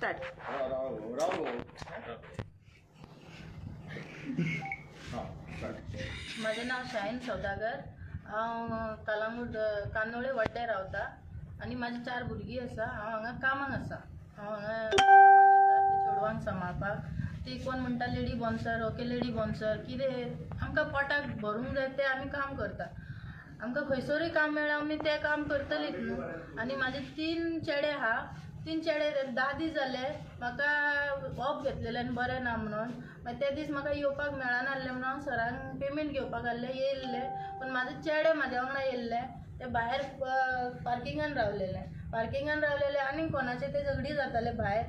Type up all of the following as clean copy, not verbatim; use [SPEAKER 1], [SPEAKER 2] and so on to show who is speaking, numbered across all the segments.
[SPEAKER 1] Start.
[SPEAKER 2] माझे नाव शाहीन सौदागर. हांव कलंगूट कान्नोळे वड्डेर रावता आनी माझी 4 भुरगीं आसा. हांव हांगा कामाक आसा. हांव हांगा ते चेडवांक सांबाळपाक. ती कोण म्हणटा lady bouncer. Okay lady bouncer कितें आमकां पोटाक भरूंक जाय तें आमी काम करता. आमकां खंयसरूय काम मेळ्ळां आमी तें काम करतलीच न्हू. आनी म्हाजे 3 चेडे आहा. 3 चेडे 10 दीस जाले म्हाका ऑफ घेतलेले आनी बरें ना म्हणून. मागीर ते दीस म्हाका येवपाक मेळनासलें म्हणून हांव सरांक पेमेंट घेवपाक आसलें येयल्ले. पूण म्हाजे चेडे म्हाज्या वांगडा येयल्ले. ते भायर पार्किंगान रावलेले आनी कोणाचे ते झगडी जाताले भायर.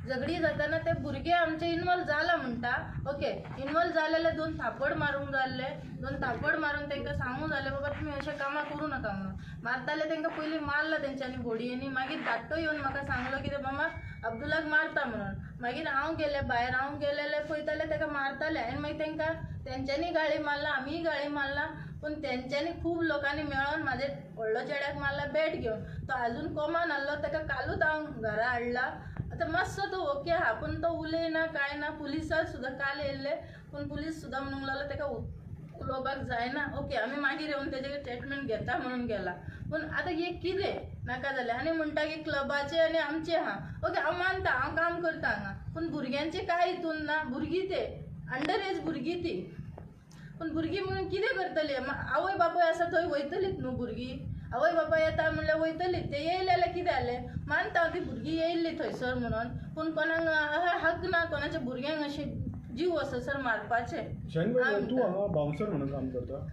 [SPEAKER 2] झगडी जाताना ते भुरगे आमचे इनवॉल्व जाला म्हणटा. ओके इनवॉल्व जालेले 2 थापड मारूंक जाल्ले. 2 थापड मारून तांकां सांगूं जालें बाबा तुमी अशें कामां करूं नाका म्हणून. मारताले तांकां पयलीं मारला तेंच्यांनी बोडयेनी. मागीर धाकटो येवन म्हाका सांगलो कितें मामा अब्दुलाक मारता म्हणून. मागीर हांव गेलें भायर. हांव गेलेले पळयताले ताका मारताले आनी मागीर तेंच्यांनी गाळी मारला आमीय गाळी मारला. पूण तेंच्यांनी खूब लोकांनी मेळोन म्हाजे व्हडलो चेड्याक मारला बॅट घेवन. तो आजून कोमान आहलो. ताका कालूच हांव घरा हाडला. आतां मातसो तो ओके आहा पूण तो उलयना कांय ना. पुलिसाक सुद्दां काल येयल्ले पूण पुलीस सुद्दां म्हणूंक लागलो ताका उलोवपाक जायना. ओके आमी मागीर येवन तेजेर ट्रिटमेंट घेता म्हणून गेला. पूण आतां हे कितें नाका जालें. आनी म्हणटा की क्लबाचे आनी आमचे आहा. ओके हांव मानता हांव काम करता हांगा. पूण भुरग्यांचे कांय हितून ना. भुरगीं ते अंडर एज भुरगीं ती. पूण भुरगीं म्हणून कितें करतली. आवय बापूय आसा थंय वयतलीच न्हू भुरगीं. आवय बापाय येता म्हणल्यार वयतलीच. ते येयले जाल्यार कितें जालें. मानता हांव ती भुरगीं येयल्ली थंयसर म्हणून. पूण कोणाक हक ना कोणाच्या भुरग्यांक अशें जीव वससर मारपाचे.
[SPEAKER 3] तूं हांगा बाउन्सर म्हणून काम करता.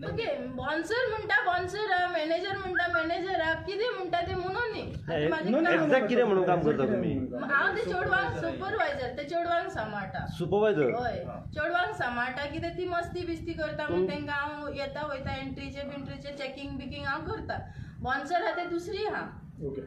[SPEAKER 2] ओके बॉन्सर म्हणटा बॉन्सर हा. मॅनेजर म्हणटा मॅनेजर हा. कितें म्हणटा ते म्हणून न्ही.
[SPEAKER 4] एक्झॅक्ट कितें म्हणून काम करता तुमी.
[SPEAKER 2] हांव ते चेडवांक सुपरवायझर. ते चेडवांक सांबाळटा.
[SPEAKER 4] सुपरवायझर.
[SPEAKER 2] हय चेडवांक सांबाळटा. कितें ती मस्ती बिस्ती करता म्हणून तांकां हांव येता वयता एंट्रीचे बिंट्रीचे चॅकिंग बिकींग हांव करता. बॉन्सर हा ते दुसरी हा.
[SPEAKER 3] ओके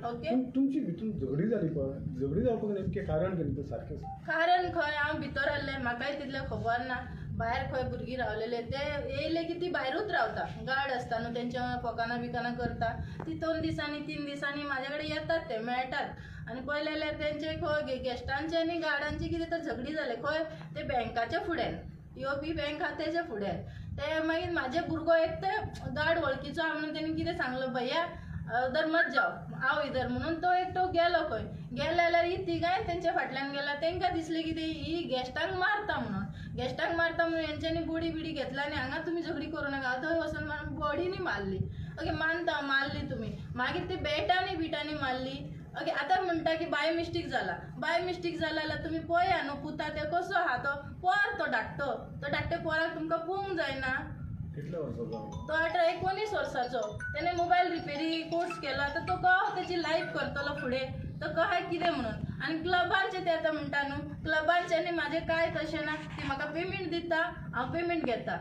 [SPEAKER 3] तुमची भितून झगडी जाली पळय. झगडी जावपाक नेमकें कारण कितें तें सारकें.
[SPEAKER 2] कारण खंय हांव भितर आहलें म्हाकाय तितलें खबर ना. भायर खंय भुरगीं रावलेले ते येयले की ती भायरूच रावता. गार्ड आसता न्हू तेंच्या पोकाना बिकाना करता. ती 2 दिसांनी 3 दिसांनी म्हाजे कडेन येतात ते मेळटात. आनी पळयलें जाल्यार तेंचे खंय गेस्टांचे आनी गार्डांचे कितें तर झगडी जाले. खंय ते बँकाच्या फुड्यान येवपी बँक आहा तेच्या फुड्यान. ते मागीर म्हाजे भुरगो एक ते गार्ड वळखीचो आहा म्हणून तेणी कितें सांगलो भैया उधर मत जाओ आओ इधर म्हणून तो एकटो गेलो खंय. गेले जाल्यार ही तिगाय तेंच्या फाटल्यान गेला. तांकां दिसलें की ही गेस्टांक मारता म्हणून. गेस्टांक मारता म्हणून हेंच्यांनी बोडी बिडी घेतला आनी हांगा तुमी झगडी करूं नाका. थंय वचून बॉडीनी मारली. ओके मानता मारली तुमी. मागीर ती बॅटांनी बिटांनी मारली. ओके आतां म्हणटा की बाय मिस्टेक जाला. बाय मिस्टेक जाला जाल्यार तुमी पळया न्हू पुता ते कसो आहा तो. पोर तो धाकटो. तो धाकटे पोराक तुमकां पळोवंक जायना.
[SPEAKER 3] कितल्या वर्साचो.
[SPEAKER 2] तो 18-19 वर्साचो. त्याने मोबाईल रिपेरी कोर्स केला. तर तो कहो त्याची लाईफ करतलो फुडें. तो कहाय कितें म्हणून. आनी क्लबांचे ते आतां म्हणटा न्हू. क्लबांच्यांनी म्हाजें कांय तशें ना. ती म्हाका पेमेंट दिता हांव पेमेंट घेता.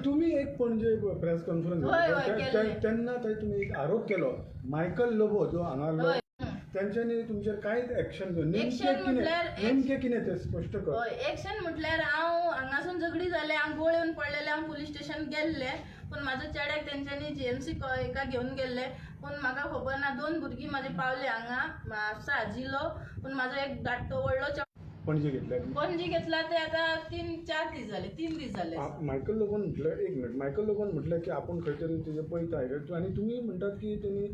[SPEAKER 3] तुम्ही एक पणजे प्रेस कॉन्फरन्स तेन्ना थंय तुमी एक आरोप केलो. मायकल लोबो जो हांगा तेंच्यांनी तुमचेर कांयच एक्शन घेवन नेमकें कितें तें स्पश्ट कर.
[SPEAKER 2] हय एक्शन म्हटल्यार हांव हांगासून झगडी जालें. हांव गोळ येवन पडलेलें. हांव पुलीस स्टेशन गेल्लें. पूण म्हाजो चेड्याक तेंच्यांनी GMC एका घेवन गेल्ले. पूण म्हाका खबर ना 2 भुरगीं म्हाजे पावले हांगा म्हापसा जिलो. पूण म्हाजो एक धाकटो व्हडलो
[SPEAKER 3] पणजे घेतल्या.
[SPEAKER 2] पणजी घेतला ते आतां 3-4 दीस जाले. 3 दीस जाले.
[SPEAKER 3] मायकल लोगोन म्हटलं एक मिनिट. मायकल लोगोन म्हटलं की आपण खंय तरी तेजे पळयता आनी तुमी म्हणटात की तेणी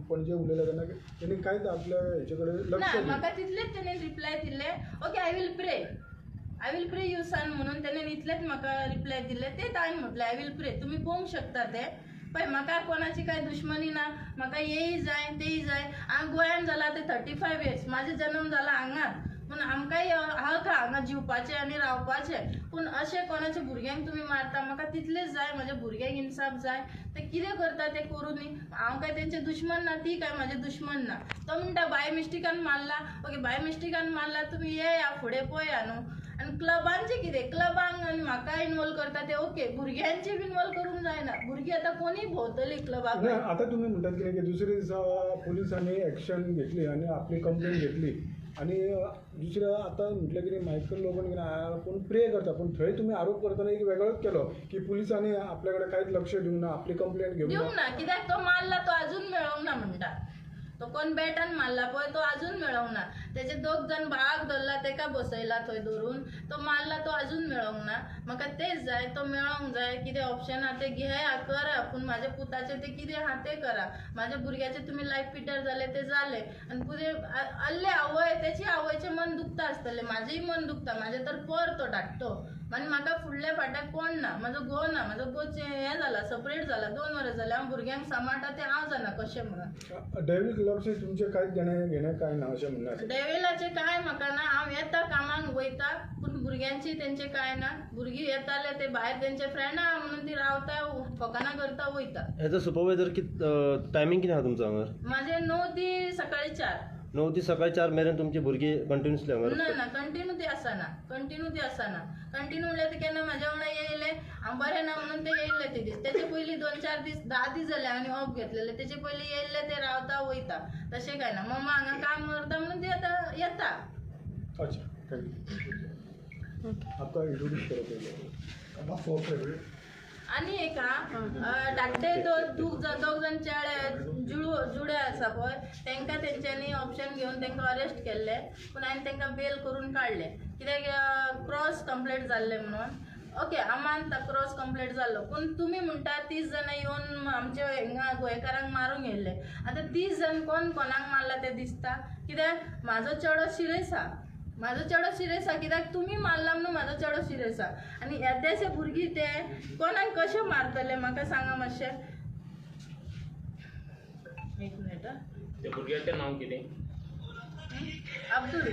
[SPEAKER 3] पणजे उलयल्या तेन्ना तेणी कांयच आपल्या हेचे कडेन लक्ष
[SPEAKER 2] ना म्हाका तितलेच तेणी रिप्लाय दिले. Okay I will pray you son म्हणून तेणें इतलेच म्हाका रिप्लाय दिले. तेच हांवें म्हटलें आय विल प्रे. तुमी पळोवंक शकता ते. पळय म्हाका कोणाची कांय दुश्मनी ना. म्हाका हेय जाय तेय जाय. हांव गोंयान जाला ते 35 इयर्स. म्हाजो जन्म जाला हांगाच. पूण आमकांय हक हा हांगा जिवपाचें आनी रावपाचें. पूण अशें कोणाच्या भुरग्यांक तुमी मारता म्हाका तितलेंच जाय. म्हाज्या भुरग्यांक इन्साफ जाय. ते कितें करता ते करूं न्ही. हांव काय तेंचे दुश्मन ना. ती काय म्हाजे दुश्मन ना. तो म्हणटा बाय मिस्टेकान मारला. ओके बाय मिस्टेकान मारला तुमी येया फुडें पळया न्हू. आनी क्लबांचे कितें क्लबांक आनी म्हाका इनवॉल्व करता ते ओके. भुरग्यांचे बी इनवॉल्व करूंक जायना. भुरगीं आतां कोणीय भोंवतली क्लबाक.
[SPEAKER 3] आतां तुमी म्हणटात कितें की दुसरे दिसा पुलिसांनी एक्शन घेतली आनी आपली कंप्लेंट घेतली. आनी दुसऱ्या आतां म्हटलें कितें मायकल लोगोन कितें आपूण प्रे करता. पूण थंय तुमी आरोप करतना एक वेगळोच केलो की पुलिसांनी आपल्या कडेन कांयच लक्ष दिवंक ना. आपली कंप्लेंट घेवंक
[SPEAKER 2] ना. कित्याक तो मारला तो अजून मेळोंक ना म्हणटा. तो कोण बॅटान मारला पळय तो अजून मेळोंक ना. त्याचे 2 जण भाग धरला तेका बसयला थंय धरून तो मारला तो अजून मेळोंक ना. म्हाका तेच जाय तो मेळोंक जाय. कितें ऑप्शन आहा ते घ्या करा पूण माझ्या पुताचे ते कितें आहा ते करा. माझ्या भुरग्याचे तुम्ही लायफ पिटर झाले ते झाले आणि पुरे आल्ले आवय त्याची आवयचे मन दुखता आसतले माझेही मन दुखता. माझे तर पर तो धाकटो आनी म्हाका फुडल्या फाट्याक कोण ना. म्हाजो घो ना. म्हाजो घो हें जाला सपरेट जाला 2 वर्सां जाली. हांव भुरग्यांक सांबाळटा ते हांव जाणा कशें म्हणून.
[SPEAKER 3] डेव्हिल क्लबचे तुमचे कांयच घेणें काय ना अशें म्हणणें आसा.
[SPEAKER 2] डेविलाचे काय म्हाका ना. हांव येता कामाक वयता पूण भुरग्यांची तेंचे काय ना. भुरगीं येताले ते भायर तेंचे फ्रेंड आहा म्हणून ती रावता फकाना करता वयता.
[SPEAKER 1] एज अ सुपरवायझर टायमिंग कितें आहा तुमचो हांगर?
[SPEAKER 2] माझे 9 ती सकाळी 4.
[SPEAKER 1] 9 ती सकाळी 4 मेरेन तुमची भुरगीं कंटिन्युअसली हांगर?
[SPEAKER 2] ना कंटिन्यू ती आसना. कंटिन्यू म्हणल्यार ते केन्ना म्हाज्या वांगडा येयले हांव बरें ना म्हणून ते येयले ते दीस. तेचे पयलीं 2-4 दीस 10 दीस जाले आनी ऑफ घेतलेले. तेचे पयलीं येयले ते रावता वयता तशें काय ना. मम्मा हांगा काम करता म्हणून ते आतां येता.
[SPEAKER 3] अच्छा थँक्यू. आता इंट्रोड्यूस करत
[SPEAKER 2] आनी एक धाकटे दोग जाण चेडे जुडे आसा पळय तांकां तेंच्यांनी ऑप्शन घेवन तांकां अरेस्ट केल्ले पूण हांवें तांकां बेल करून काडले कित्याक क्रॉस कंप्लेंट जाल्ले म्हणून. ओके हांव मानता क्रॉस कंप्लेंट जाल्लो पूण तुमी म्हणटा 30 जाणां येवन आमच्या हिंगा गोंयकारांक मारूंक येयल्ले. आतां 30 जण कोणाक मारला ते दिसता कित्याक म्हाजो चेडो सिरियस आहा कित्याक तुमी मारला म्हणून म्हाजो चेडो सिरियस आहा. आनी येद्याचे भुरगीं ते कोणाक कशें मारतले म्हाका सांगा मातशें. एक मिनिट
[SPEAKER 4] त्या भुरग्याचें नांव कितें?
[SPEAKER 2] अब्दुल.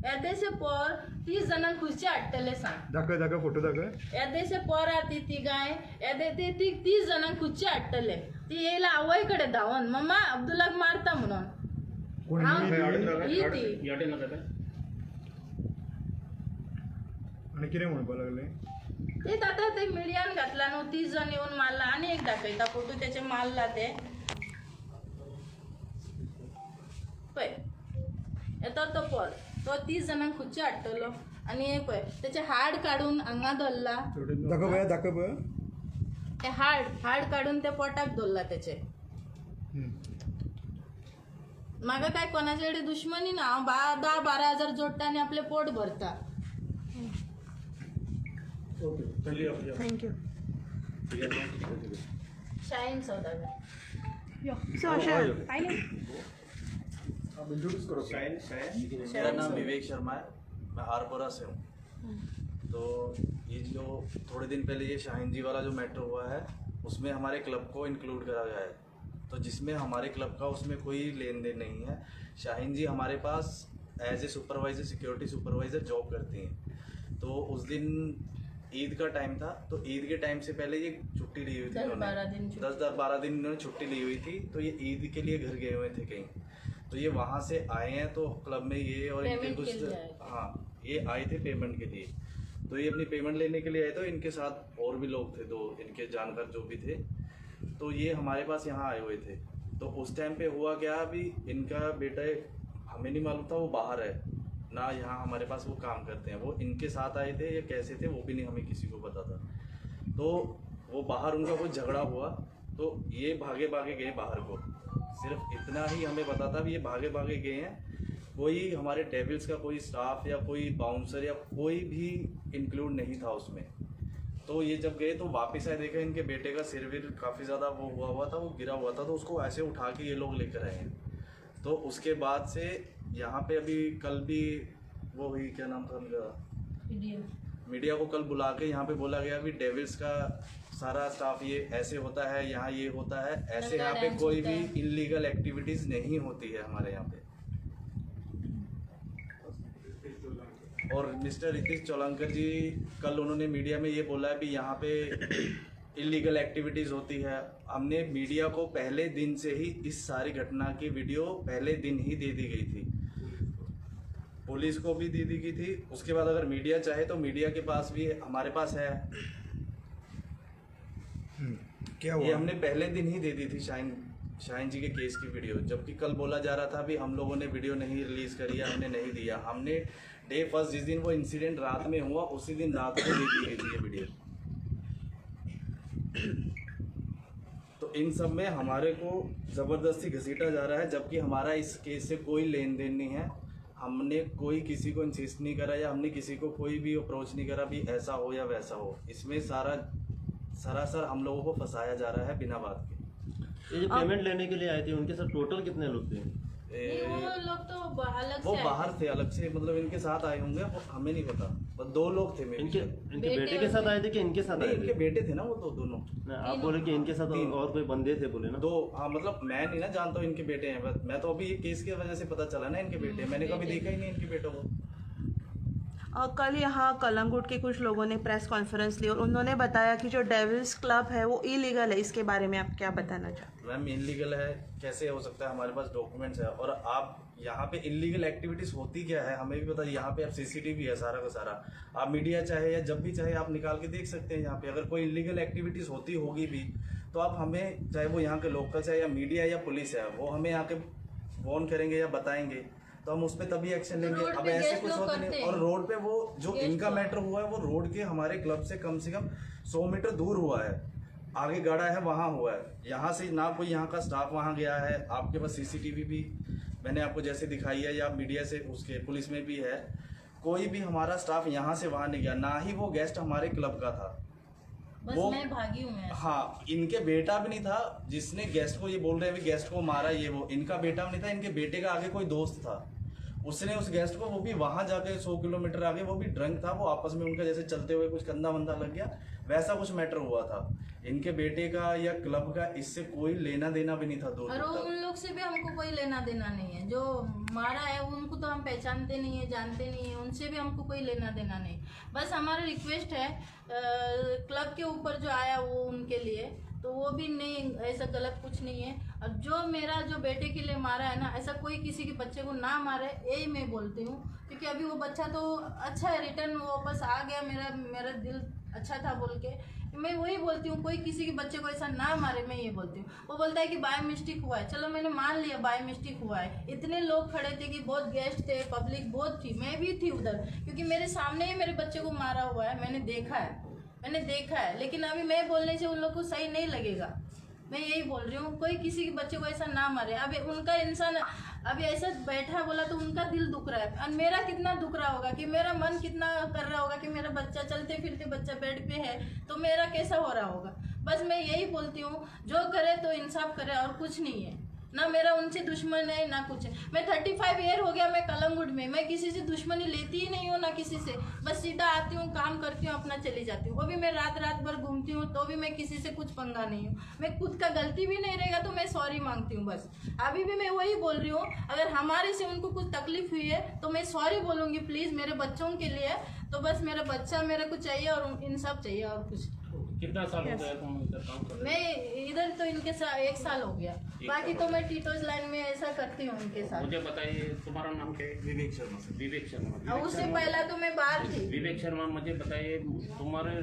[SPEAKER 2] येदेशे पोर 30 जाणांक खुर्ची हाडटले सांग.
[SPEAKER 3] दाखय फोटो दाखय.
[SPEAKER 2] येदेशे पोर आहा ती गाय ते 30 जाणांक खुर्ची हाडटले. ती येयला आवय कडेन धांवन मम्मा अब्दुलाक मारता म्हणून. ही ती
[SPEAKER 3] आणि कितें म्हणपाक लागले?
[SPEAKER 2] ते आतां ते मिडियान घातला न्हू 30 जण येवन मारला. आनी एक दाखयता फोटो तेचे मारला ते पळय. येतो तो पोर तो 30 जाणांक खुर्ची हाडटलो आनी हे पळय तेचे हाड काडून हांगा धरला.
[SPEAKER 3] दाखय पळय.
[SPEAKER 2] ते हाड काडून ते पोटाक धरला तेचे. म्हाका काय कोणाचे कडेन दुश्मनी ना. हांव 10-12 हजार जोडटा आनी आपले पोट भरता.
[SPEAKER 3] थँक्यू.
[SPEAKER 2] शाहीन सौदागर.
[SPEAKER 3] इंट्रोड्यूस करो.
[SPEAKER 5] मेरा नाम विवेक शर्मा है, मैं आरपोरा से हूँ। तो ये जो थोड़े दिन पहले ये शाहीन जी वाला जो मैटर हुआ है उसमें हमारे क्लब को इंक्लूड करा गया है, तो जिसमें हमारे क्लब का उसमें कोई लेन देन नहीं है। शाहीन जी हमारे पास as a supervisor, security supervisor job करती हैं। तो उस दिन ईद का टाइम था, तो ईद के टाइम से पहले ये छुट्टी ली हुई थी, 10-12 दिन इन्होंने छुट्टी ली हुई थी। तो ये ईद के लिए घर गए हुए थे कहीं, तो ये वहाँ से आए हैं। तो क्लब में ये और इनके कुछ ये आए थे पेमेंट के लिए। तो ये अपनी पेमेंट लेने के लिए आए, तो इनके साथ और भी लोग थे, 2 इनके जानकार जो भी थे। तो ये हमारे पास यहाँ आए हुए थे। तो उस टाइम पे हुआ क्या, अभी इनका बेटा हमें नहीं मालूम था वो बाहर है ना, यहाँ हमारे पास वो काम करते हैं। वो इनके साथ आए थे या कैसे थे वो भी नहीं हमें किसी को पता था। तो वो बाहर उनका कोई झगड़ा हुआ, तो ये भागे गए बाहर को। सिर्फ इतना ही हमें पता था, भी ये भागे गए हैं। कोई हमारे डेविल्स का कोई स्टाफ या कोई बाउंसर या कोई भी इंक्लूड नहीं था उसमें। तो ये जब गए तो वापस आए, देखा इनके बेटे का सिर विर काफ़ी ज़्यादा वो हुआ था, वो गिरा हुआ था। तो उसको ऐसे उठा के ये लोग लेकर आए हैं। तो उसके बाद से यहाँ पे अभी कल भी वो हुई, क्या नाम था उनका, मीडिया को कल बुला के यहाँ पे बोला गया भी डेविल्स का सारा स्टाफ ये ऐसे होता है, यहाँ ये होता है ऐसे, यहाँ पे कोई भी इनलीगल एक्टिविटीज़ नहीं होती है हमारे यहाँ पे। और मिस्टर रितेश चौलंकर जी कल उन्होंने मीडिया में ये बोला है भी यहाँ पे इलीगल एक्टिविटीज़ होती है। हमने मीडिया को पहले दिन से ही इस सारी घटना की वीडियो पहले दिन ही दे दी गई थी, पुलिस को भी दे दी गई थी। उसके बाद अगर मीडिया चाहे तो मीडिया के पास भी हमारे पास है।
[SPEAKER 3] क्या हुआ?
[SPEAKER 5] ये हमने पहले दिन ही दे दी थी शाहीन जी के केस की वीडियो, जबकि कल बोला जा रहा था भी हम लोगों ने वीडियो नहीं रिलीज करी है, हमने नहीं दिया। हमने डे फर्स्ट जिस दिन वो इंसिडेंट रात में हुआ उसी दिन रात को दे दी गई थी ये वीडियो। इन सब में हमारे को ज़बरदस्ती घसीटा जा रहा है, जबकि हमारा इस केस से कोई लेन देन नहीं है। हमने कोई किसी को इंसिस्ट नहीं करा या हमने किसी को कोई भी अप्रोच नहीं करा भी ऐसा हो या वैसा हो। इसमें सरासर हम लोगों को फंसाया जा रहा है बिना बात के।
[SPEAKER 1] ये जो पेमेंट लेने के लिए आए थे उनके साथ टोटल कितने लोग थे?
[SPEAKER 2] नहीं, वो लोग तो अलग
[SPEAKER 5] वो
[SPEAKER 2] से
[SPEAKER 5] बाहर थे, अलग से, मतलब इनके साथ आए होंगे, वो हमें नहीं पता। बस 2 लोग थे मेरे।
[SPEAKER 1] इनके बेटे के साथ आए थे कि इनके साथ
[SPEAKER 5] नहीं,
[SPEAKER 1] आए
[SPEAKER 5] इनके
[SPEAKER 1] थे?
[SPEAKER 5] बेटे थे ना वो तो दोनों।
[SPEAKER 1] नहीं, आप बोले कि इनके साथ और कोई बंदे थे बोले ना?
[SPEAKER 5] 2, हाँ, मतलब मैं नहीं ना जानता हूँ इनके बेटे हैं, बस मैं तो अभी ये केस की वजह से पता चला ना इनके बेटे हैं। मैंने कभी देखा ही नहीं इनके बेटों को।
[SPEAKER 6] कल यहाँ कलंगुट के कुछ लोगों ने प्रेस कॉन्फ्रेंस ली और उन्होंने बताया कि जो डेविल्स क्लब है वो इलीगल है। इसके बारे में आप क्या बताना चाहते हैं?
[SPEAKER 5] मैम, इलीगल है कैसे हो सकता है? हमारे पास डॉक्यूमेंट्स है। और आप यहाँ पे इलीगल एक्टिविटीज होती क्या है हमें भी पता है। यहाँ पे अब सीसीटीवी है सारा का सारा। आप मीडिया चाहे या जब भी चाहे आप निकाल के देख सकते हैं। यहाँ पे अगर कोई इलीगल एक्टिविटीज होती होगी भी तो आप हमें, चाहे वो यहाँ के लोकल्स है या मीडिया या पुलिस है, वो हमें यहाँ के फोन करेंगे या बताएंगे तो हम उस पर तभी एक्शन लेंगे।
[SPEAKER 2] रोड
[SPEAKER 5] अब
[SPEAKER 2] पे
[SPEAKER 5] ऐसे
[SPEAKER 2] गेस्ट
[SPEAKER 5] कुछ
[SPEAKER 2] लोग
[SPEAKER 5] होता
[SPEAKER 2] करते
[SPEAKER 5] नहीं।
[SPEAKER 2] हैं।
[SPEAKER 5] और रोड पे वो जो
[SPEAKER 2] गेस्ट
[SPEAKER 5] इनका
[SPEAKER 2] लोग।
[SPEAKER 5] मैटर हुआ है वो रोड के हमारे क्लब से कम 100 मीटर दूर हुआ है। आगे गड़ा है वहाँ हुआ है। यहाँ से ना कोई यहाँ का स्टाफ वहाँ गया है। आपके पास सीसीटीवी भी मैंने आपको जैसे दिखाई है या मीडिया से उसके पुलिस में भी है। कोई भी हमारा स्टाफ यहाँ से वहाँ नहीं गया, ना ही वो गेस्ट हमारे क्लब का था।
[SPEAKER 2] बस
[SPEAKER 5] वो,
[SPEAKER 2] मैं भागी हूँ मैं।
[SPEAKER 5] हाँ, इनके बेटा भी नहीं था जिसने गेस्ट को, ये बोल रहे हैं गेस्ट को मारा ये वो, इनका बेटा भी नहीं था। इनके बेटे का आगे कोई दोस्त था, उसने उस गेस्ट को, वो भी वहां जाके 100 किलोमीटर आगे, वो भी ड्रंक था। वो आपस में उनका जैसे चलते हुए कुछ कंधा वंधा लग गया, वैसा कुछ मैटर हुआ था। इनके बेटे का या क्लब का इससे कोई लेना देना भी नहीं था। दूर
[SPEAKER 2] और
[SPEAKER 5] तक
[SPEAKER 2] उन लोग से भी हमको कोई लेना देना नहीं है। जो मारा है उनको तो हम पहचानते नहीं है, जानते नहीं है, उनसे भी हमको कोई लेना देना नहीं। बस हमारा रिक्वेस्ट है क्लब के ऊपर जो आया वो उनके लिए, तो वो भी नहीं, ऐसा गलत कुछ नहीं है। और जो मेरा जो बेटे के लिए मारा है ना, ऐसा कोई किसी के बच्चे को ना मारे, यही मैं बोलती हूँ। क्योंकि अभी वो बच्चा तो अच्छा है, रिटर्न वापस आ गया, मेरा दिल अच्छा था बोल के मैं वही बोलती हूँ। कोई किसी के बच्चे को ऐसा ना मारे, मैं ये बोलती हूँ। वो बोलता है कि बाय मिस्टेक हुआ है, चलो मैंने मान लिया बाय मिस्टेक हुआ है। इतने लोग खड़े थे कि बहुत गेस्ट थे, पब्लिक बहुत थी, मैं भी थी उधर, क्योंकि मेरे सामने ही मेरे बच्चे को मारा हुआ है, मैंने देखा है। लेकिन अभी मैं बोलने से उन लोग को सही नहीं लगेगा। मैं यही बोल रही हूँ, कोई किसी के बच्चे को ऐसा ना मारे। अभी उनका इंसान अभी ऐसा बैठा बोला तो उनका दिल दुख रहा है, और मेरा कितना दुख रहा होगा, कि मेरा मन कितना कर रहा होगा कि मेरा बच्चा चलते फिरते बच्चा बेड पे है तो मेरा कैसा हो रहा होगा। बस मैं यही बोलती हूँ, जो करे तो इंसाफ करे, और कुछ नहीं है। ना मेरा उनसे दुश्मन है ना कुछ है। मैं 35 ईयर हो गया मैं कलंगुट में, मैं किसी से दुश्मनी लेती ही नहीं हूँ ना किसी से। बस सीधा आती हूँ, काम करती हूँ, अपना चली जाती हूँ। वो भी मैं रात भर घूमती हूँ, तो भी मैं किसी से कुछ पंगा नहीं हूँ। मैं खुद का गलती भी नहीं रहेगा तो मैं सॉरी मांगती हूँ। बस अभी भी मैं वही बोल रही हूँ, अगर हमारे से उनको कुछ तकलीफ हुई है तो मैं सॉरी बोलूँगी प्लीज़, मेरे बच्चों के लिए। तो बस मेरा बच्चा मेरे को चाहिए और इंसाफ चाहिए, और कुछ।
[SPEAKER 4] कितना साल हो गया तुम इधर काम कर रहे
[SPEAKER 2] मैं इधर तो इनके साथ 1 साल हो गया, बाकी तो मैं टीटोज लाइन में ऐसा करती हूँ इनके
[SPEAKER 4] हो?
[SPEAKER 2] साथ।
[SPEAKER 4] मुझे बताइए तुम्हारा नाम क्या है?
[SPEAKER 5] विवेक शर्मा से।
[SPEAKER 4] विवेक शर्मा।
[SPEAKER 2] और उससे पहला तो मैं बाहर थी।
[SPEAKER 4] विवेक शर्मा, मुझे बताइए तुम्हारे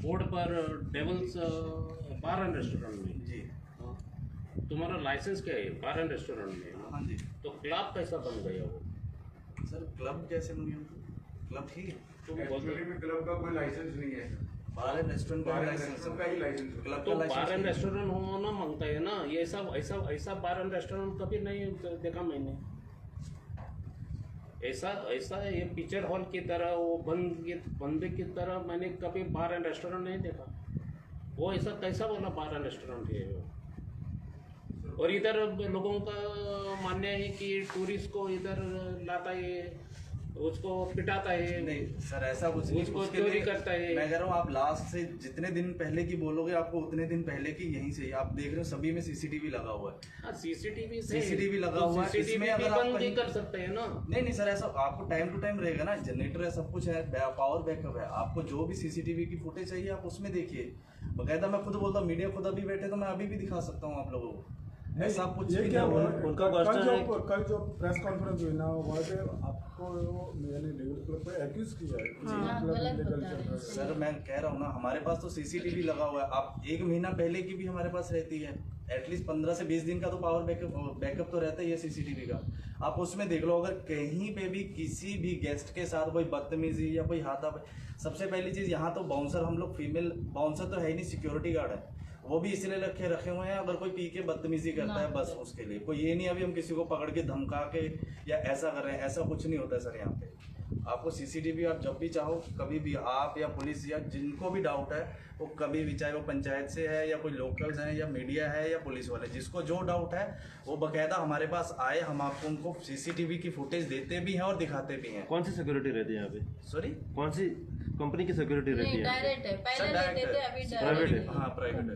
[SPEAKER 4] बोर्ड पर डेवल्स बार एंड रेस्टोरेंट में
[SPEAKER 5] जी
[SPEAKER 4] तुम्हारा लाइसेंस क्या है बार एंड रेस्टोरेंट में?
[SPEAKER 5] हाँ जी
[SPEAKER 4] तो क्लब कैसा बन गया वो?
[SPEAKER 5] सर, क्लब कैसे बन गया? क्लब थी,
[SPEAKER 4] तुम बोल
[SPEAKER 7] एक्चुअली में क्लब का कोई लाइसेंस नहीं है।
[SPEAKER 5] बार एंड रेस्टोरेंट का
[SPEAKER 7] बार एंड
[SPEAKER 5] लाइसेंस
[SPEAKER 7] रेस्टोरेंट का ही लाइसेंस है।
[SPEAKER 5] क्लब
[SPEAKER 4] तो
[SPEAKER 5] का
[SPEAKER 4] बार एंड
[SPEAKER 5] लाइसेंस
[SPEAKER 4] रेस्टोरेंट होना मांगता है ना, ये सब ऐसा बार एंड रेस्टोरेंट कभी नहीं देखा मैंने। ऐसा ये पिक्चर हॉल की तरह, वो बंद की तरह मैंने कभी बार एंड रेस्टोरेंट नहीं देखा। वो ऐसा कैसा बोला बार एंड रेस्टोरेंट है वो? और इधर लोगों का मानना है कि टूरिस्ट को इधर लाता है, उसको पिटाता है।
[SPEAKER 5] नहीं सर, ऐसा कुछ नहीं।
[SPEAKER 4] उसको
[SPEAKER 5] उसके
[SPEAKER 4] चोरी
[SPEAKER 5] लिए
[SPEAKER 4] करता है।
[SPEAKER 5] मैं कह रहा हूँ, आप लास्ट से जितने दिन पहले की बोलोगे आपको उतने दिन पहले की यहीं से आप देख रहे हो सभी में सीसीटीवी लगा हुआ है।
[SPEAKER 4] सीसीटीवी
[SPEAKER 5] लगा हुआ है।
[SPEAKER 4] सीसीटीवी
[SPEAKER 5] इसमें अगर आप
[SPEAKER 4] बंद नहीं
[SPEAKER 5] कहीं-
[SPEAKER 4] कर सकते हैं ना।
[SPEAKER 5] नहीं सर, ऐसा आपको टाइम टू टाइम रहेगा ना, जनरेटर है, सब कुछ है, पावर बैकअप है। आपको जो भी सीसीटीवी की फुटेज चाहिए आप उसमें देखिए। बकायदा मैं खुद बोलता हूँ, मीडिया खुद अभी बैठे तो मैं अभी भी दिखा सकता हूँ आप लोगों को। ऐसा कुछ
[SPEAKER 3] ये
[SPEAKER 5] भी
[SPEAKER 3] क्या
[SPEAKER 5] नहीं
[SPEAKER 3] हुआ?
[SPEAKER 5] हुआ।
[SPEAKER 1] उनका क्वेश्चन है
[SPEAKER 3] कल जो प्रेस कॉन्फ्रेंस हुई ना, वहाँ पे आपको मैंने डेविड क्लब को एक्यूज किया है कि
[SPEAKER 2] हाँ,
[SPEAKER 3] क्लब
[SPEAKER 2] गलत
[SPEAKER 3] illegal
[SPEAKER 2] बता
[SPEAKER 3] चल
[SPEAKER 2] रहे
[SPEAKER 3] रहा
[SPEAKER 2] हैं।
[SPEAKER 3] है।
[SPEAKER 5] सर मैं कह रहा हूँ ना, हमारे पास तो सीसीटीवी लगा हुआ है। आप 1 महीना पहले की भी हमारे पास रहती है। एटलीस्ट 15 से 20 दिन का तो पावर बैकअप तो रहता ही है सीसीटीवी का। आप उसमें देख लो, अगर कहीं पे भी किसी भी गेस्ट के साथ कोई बदतमीजी या कोई हाथापाई। सबसे पहली चीज़, यहाँ तो बाउंसर, हम लोग फीमेल बाउंसर तो है ही नहीं, सिक्योरिटी गार्ड है। वो भी इसलिए रखे हुए हैं अगर कोई पी के बदतमीजी करता है बस उसके लिए। कोई ये नहीं अभी हम किसी को पकड़ के धमका के या ऐसा कर रहे हैं, ऐसा कुछ नहीं होता है सर यहाँ पे। आपको सीसीटीवी आप जब भी चाहो कभी भी, आप या पुलिस या जिनको भी डाउट है वो कभी भी, चाहे वो पंचायत से है या कोई लोकल्स हैं या मीडिया है या पुलिस वाले, जिसको जो डाउट है वो बकायदा हमारे पास आए, हम आपको उनको सीसीटीवी की फुटेज देते भी हैं और दिखाते भी हैं।
[SPEAKER 1] कौन सी सिक्योरिटी रहती है यहाँ पे?
[SPEAKER 5] सॉरी,
[SPEAKER 1] कौन सी कंपनी की सिक्योरिटी रहती
[SPEAKER 2] नहीं
[SPEAKER 1] है?
[SPEAKER 2] डायरेक्ट है, पहले
[SPEAKER 5] सर,
[SPEAKER 2] लेते
[SPEAKER 5] direct
[SPEAKER 2] थे
[SPEAKER 5] है।
[SPEAKER 2] अभी
[SPEAKER 1] Private
[SPEAKER 2] डायरेक्ट
[SPEAKER 1] है।
[SPEAKER 2] है।
[SPEAKER 5] हाँ प्राइवेट है।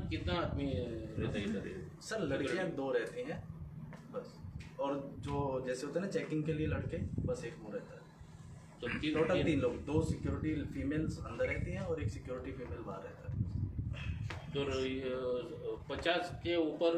[SPEAKER 4] कितना आदमी रहता है इधर?
[SPEAKER 5] सर लड़कियां 2 रहती हैं बस, और जो जैसे होते हैं ना चेकिंग के लिए लड़के, बस एक वो रहता है।
[SPEAKER 4] तो
[SPEAKER 5] टोटल 3 लोग, 2 सिक्योरिटी फीमेल्स अंदर रहती हैं और एक सिक्योरिटी फीमेल बाहर रहता है।
[SPEAKER 4] तो 50 के ऊपर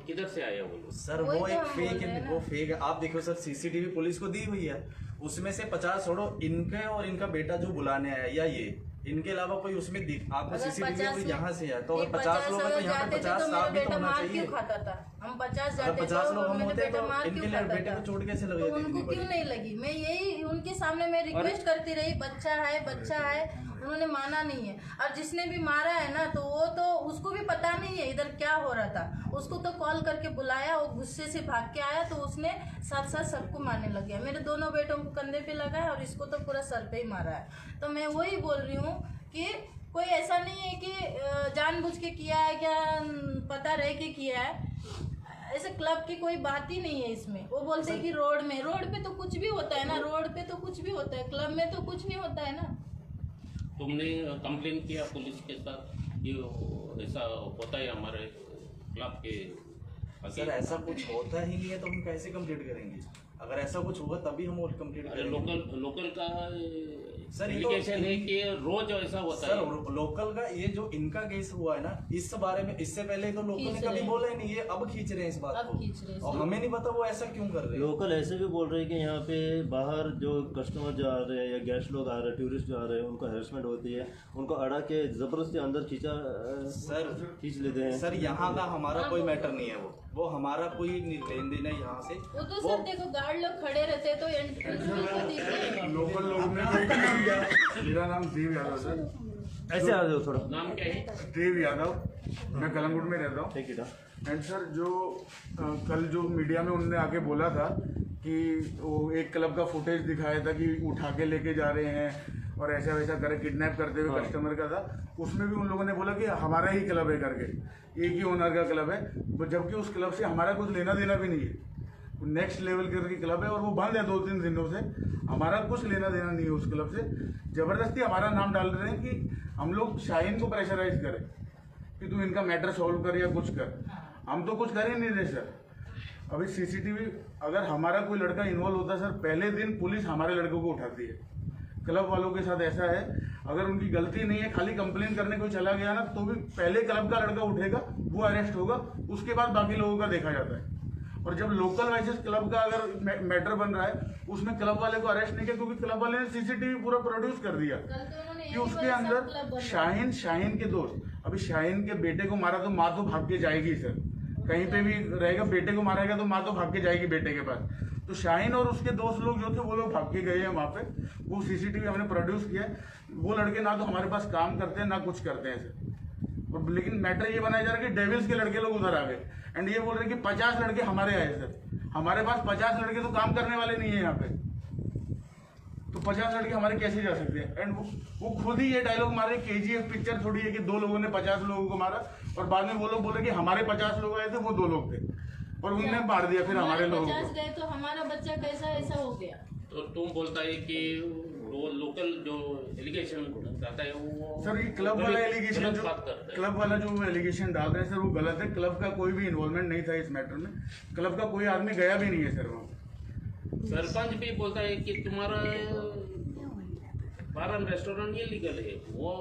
[SPEAKER 4] किधर से आया वो लोग?
[SPEAKER 5] सर
[SPEAKER 2] वही
[SPEAKER 5] वो
[SPEAKER 2] तो
[SPEAKER 5] एक
[SPEAKER 2] हम
[SPEAKER 5] फेक
[SPEAKER 2] बोल रहे
[SPEAKER 5] है,
[SPEAKER 2] हैं
[SPEAKER 5] वो
[SPEAKER 2] ना।
[SPEAKER 5] फेक है। आप देखो सर सीसीटीवी पुलिस को दी हुई है, उसमें से 50 छोड़ो, इनके और इनका बेटा जो बुलाने आया या ये, इनके अलावा कोई उसमें आपको
[SPEAKER 2] अगर
[SPEAKER 5] सीसीटीवी
[SPEAKER 2] 50
[SPEAKER 5] यहाँ से है तो
[SPEAKER 2] नहीं,
[SPEAKER 5] अगर 50 लोग हैं तो यहाँ पे 50
[SPEAKER 2] तो
[SPEAKER 5] स्टाफ भी
[SPEAKER 2] मेरा
[SPEAKER 5] तो
[SPEAKER 2] बेटा
[SPEAKER 5] होना
[SPEAKER 2] मार
[SPEAKER 5] चाहिए।
[SPEAKER 2] क्यों खाता था? हम 50
[SPEAKER 5] अगर
[SPEAKER 2] जाते
[SPEAKER 5] 50 लोग
[SPEAKER 2] तो
[SPEAKER 5] हम
[SPEAKER 2] मेरा
[SPEAKER 5] होते
[SPEAKER 2] बेटा
[SPEAKER 5] तो
[SPEAKER 2] मार
[SPEAKER 5] इनके
[SPEAKER 2] क्यों
[SPEAKER 5] लिए
[SPEAKER 2] खाता
[SPEAKER 5] बेटे
[SPEAKER 2] था?
[SPEAKER 5] को चोट कैसे लग
[SPEAKER 2] तो
[SPEAKER 5] जाती
[SPEAKER 2] उनको
[SPEAKER 5] इतनी
[SPEAKER 2] क्यों
[SPEAKER 5] बड़ी?
[SPEAKER 2] नहीं लगी? मैं यही उनके सामने मैं रिक्वेस्ट करती रही, बच्चा है, उन्होंने माना नहीं है। और जिसने भी मारा है ना तो वो तो उसको भी पता नहीं है इधर क्या हो रहा था, उसको तो कॉल करके बुलाया, वो गुस्से से भाग के आया तो उसने साथ साथ सबको मारने लग गया। मेरे दोनों बेटों को कंधे पे लगा है और इसको तो पूरा सर पे ही मारा है। तो मैं वही बोल रही हूँ कि कोई ऐसा नहीं है कि जानबूझ के किया है, क्या पता रह के किया है, ऐसे क्लब की कोई बात ही नहीं है इसमें। वो बोलते हैं कि रोड पे तो कुछ भी होता है ना, रोड पे तो कुछ भी होता है, क्लब में तो कुछ नहीं होता है ना।
[SPEAKER 4] तुमने कंप्लेन किया पुलिस के साथ कि ऐसा होता है हमारे क्लब के?
[SPEAKER 5] सर ऐसा कुछ होता ही नहीं है तो हम कैसे कंप्लीट करेंगे? अगर ऐसा कुछ होगा तभी हम और कंप्लीट
[SPEAKER 4] अरे
[SPEAKER 5] करेंगे।
[SPEAKER 4] लोकल का
[SPEAKER 5] सर, ये तो-
[SPEAKER 4] एप्लीकेशन है कि रोज ऐसा होता
[SPEAKER 5] सर
[SPEAKER 4] है।
[SPEAKER 5] लोकल का ये जो इनका केस हुआ है ना, इस बारे में इससे पहले तो लोगों ने
[SPEAKER 2] खींच
[SPEAKER 5] कभी
[SPEAKER 2] रहे हैं।
[SPEAKER 5] बोला ही नहीं, ये अब खींच रहे हैं इस बात
[SPEAKER 2] अब खींच रहे हैं।
[SPEAKER 5] को, और हमें नहीं पता वो ऐसा क्यों कर रहे हैं।
[SPEAKER 1] लोकल ऐसे भी बोल रहे हैं कि यहाँ पे बाहर जो कस्टमर जो आ रहे हैं या गेस्ट लोग आ रहे हैं, टूरिस्ट जो आ रहे हैं, उनको हेरसमेंट होती है, उनको अड़ा के जबरदस्ती अंदर
[SPEAKER 5] सर
[SPEAKER 1] खींच लेते हैं।
[SPEAKER 5] सर यहाँ का हमारा कोई मैटर नहीं है, वो हमारा कोई लेन देन है यहाँ से।
[SPEAKER 2] वो तो सर देखो गार्ड लोग खड़े रहते हैं तो एंट्री तो दिखते हैं।
[SPEAKER 7] लोकल लोग ने आपका नाम क्या? मेरा नाम देव यादव सर।
[SPEAKER 1] ऐसे आ जाओ थोड़ा।
[SPEAKER 4] नाम क्या है?
[SPEAKER 7] देव यादव, मैं कलंगुट में रहता हूँ।
[SPEAKER 1] ठीक है।
[SPEAKER 7] एंड सर जो कल जो मीडिया में उन्होंने आके बोला था कि वो एक क्लब का फुटेज दिखाया था कि उठा के लेके जा रहे हैं और ऐसा वैसा करे, किडनैप करते हुए कस्टमर का था, उसमें भी उन लोगों ने बोला कि हमारा ही क्लब है करके, एक ही ओनर का क्लब है, जबकि उस क्लब से हमारा कुछ लेना देना भी नहीं है। नेक्स्ट लेवल करके क्लब है और वो बंद है 2-3 दिनों से, हमारा कुछ लेना देना नहीं है उस क्लब से। ज़बरदस्ती हमारा नाम डाल रहे हैं कि हम लोग शाहीन को प्रेशराइज करें कि तू इनका मैटर सॉल्व कर या कुछ कर। हम तो कुछ कर ही नहीं रहे सर। अभी सीसीटीवी अगर हमारा कोई लड़का इन्वॉल्व होता है सर, पहले दिन पुलिस हमारे लड़कों को उठाती है। क्लब वालों के साथ ऐसा है, अगर उनकी गलती नहीं है, खाली कंप्लेन करने कोई चला गया ना, तो भी पहले क्लब का लड़का उठेगा, वो अरेस्ट होगा, उसके बाद बाकी लोगों का देखा जाता है। और जब लोकल वाइसेस क्लब का अगर मैटर बन रहा है, उसमें क्लब वाले को अरेस्ट नहीं किया क्योंकि क्लब वाले ने सीसीटीवी पूरा प्रोड्यूस कर दिया
[SPEAKER 2] कल तो उन्होंने
[SPEAKER 7] कि
[SPEAKER 2] यही
[SPEAKER 7] उसके
[SPEAKER 2] बोला, सब
[SPEAKER 7] अंदर
[SPEAKER 2] क्लब बंद है।
[SPEAKER 7] शाहीन के दोस्त, अभी शाहीन के बेटे को मारा तो माँ तो भाग के जाएगी सर, कहीं पे भी रहेगा, बेटे को मारेगा तो माँ तो भाग के जाएगी बेटे के पास। तो शाहीन और उसके दोस्त लोग जो थे वो लोग भाग के गए हैं वहाँ पे, वो सीसीटीवी हमने प्रोड्यूस किया है। वो लड़के ना तो हमारे पास काम करते हैं ना कुछ करते हैं सर, और लेकिन मैटर ये बनाया जा रहा है कि डेविल्स के लड़के लोग उधर आ गए, एंड ये बोल रहे हैं कि 50 लड़के हमारे आए सर। हमारे पास 50 लड़के तो काम करने वाले नहीं है यहाँ पे, तो 50 लड़के हमारे कैसे जा सकते हैं? एंड वो खुद ही ये डायलॉग मारे, KGF पिक्चर थोड़ी है कि 2 लोगों ने 50 लोगों को मारा, और बाद में वो लोग बोले कि हमारे 50 लोग आए थे, वो 2 लोग थे, और उनने मार दिया फिर हमारे लोगों
[SPEAKER 2] 50
[SPEAKER 7] को।
[SPEAKER 2] गए तो हमारा बच्चा कैसा ऐसा हो गया?
[SPEAKER 4] तो तुम बोलता है कि वो लोकल जो एलिगेशन आता है वो
[SPEAKER 7] सर ये क्लब वाला एलिगेशन
[SPEAKER 4] गलत
[SPEAKER 7] जो
[SPEAKER 4] बात करता है।
[SPEAKER 7] क्लब वाला जो एलिगेशन डाल रहे हैं सर, वो गलत है। क्लब का कोई भी इन्वॉल्वमेंट नहीं था इस मैटर में, क्लब का कोई आदमी गया भी नहीं है सर वहाँ।
[SPEAKER 4] सरपंच भी बोलता है कि तुम्हारा बार एंड रेस्टोरेंट ये लीगल है, वो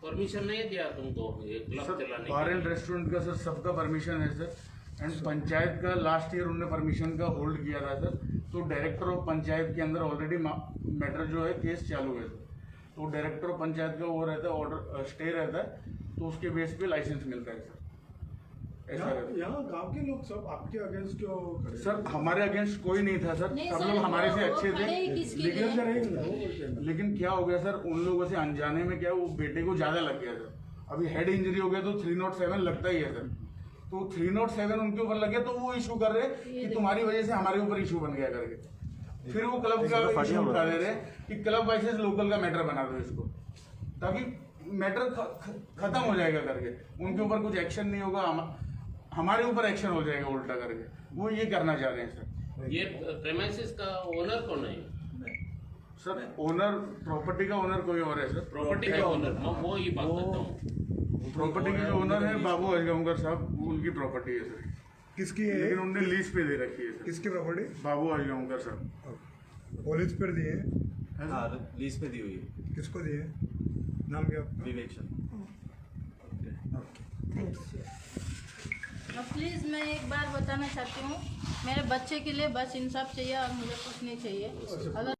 [SPEAKER 4] परमिशन नहीं दिया तुमको ये क्लब
[SPEAKER 7] सर
[SPEAKER 4] चलाने
[SPEAKER 7] बार
[SPEAKER 4] की।
[SPEAKER 7] एंड रेस्टोरेंट का सर सबका परमिशन है सर, एंड पंचायत का लास्ट ईयर उन्होंने परमिशन का होल्ड किया था सर, तो डायरेक्टर ऑफ पंचायत के अंदर ऑलरेडी मैटर जो है केस चालू है सर, तो डायरेक्टर ऑफ पंचायत का वो रहता है, ऑर्डर स्टे रहता है, तो उसके बेस पे लाइसेंस मिलता है सर, ऐसा रहता है।
[SPEAKER 3] यहाँ गांव के लोग सब आपके अगेंस्ट क्यों खड़े?
[SPEAKER 7] सर हमारे अगेंस्ट कोई नहीं था सर,
[SPEAKER 2] नहीं
[SPEAKER 7] सब
[SPEAKER 2] सर,
[SPEAKER 7] लोग हमारे से
[SPEAKER 2] वो
[SPEAKER 7] अच्छे
[SPEAKER 2] खड़े ही
[SPEAKER 7] थे,
[SPEAKER 2] किसके
[SPEAKER 7] लेकिन
[SPEAKER 2] लिए?
[SPEAKER 7] लेकिन क्या हो गया सर, उन लोगों से अनजाने में क्या वो बेटे को ज़्यादा लग गया सर, अभी हेड इंजरी हो गया तो 307 लगता ही है सर। तो 307 उनके ऊपर लगे तो वो इशू कर रहे कि तुम्हारी वजह से हमारे ऊपर इशू बन गया करके। फिर वो क्लब का इशू उठा ले रहे कि क्लब वाइसेस लोकल का मैटर बना दो इसको, ताकि मैटर खत्म हो जाएगा करके। उनके ऊपर कुछ एक्शन नहीं होगा, हमारे ऊपर एक्शन हो जाएगा उल्टा करके। वो ये करना चाह रहे हैं सर।
[SPEAKER 4] ये प्रेमाइसिस का ओनर कौन है?
[SPEAKER 7] सर ओनर, प्रॉपर्टी का ओनर कोई और है सर।
[SPEAKER 4] प्रॉपर्टी का ओनर, मैं वो ही बात करता हूँ।
[SPEAKER 7] प्रॉपर्टी के जो ओनर है बाबू अजगांवकर साहब, उनकी प्रॉपर्टी है सर।
[SPEAKER 3] किसकी है?
[SPEAKER 7] लेकिन उन्होंने लीज पे दे रखी है सर।
[SPEAKER 3] किसकी प्रॉपर्टी?
[SPEAKER 7] बाबू अजगांवकर साहब।
[SPEAKER 3] पुलिस पर दिए हैं?
[SPEAKER 5] हाँ लीज पे दी हुई है।
[SPEAKER 3] किसको दिए? नाम क्या आपका?
[SPEAKER 5] विवेक शर्मा।
[SPEAKER 2] प्लीज़ मैं एक बार बताना चाहती हूँ, मेरे बच्चे के लिए बस इंसाफ चाहिए और मुझे कुछ नहीं चाहिए। अगर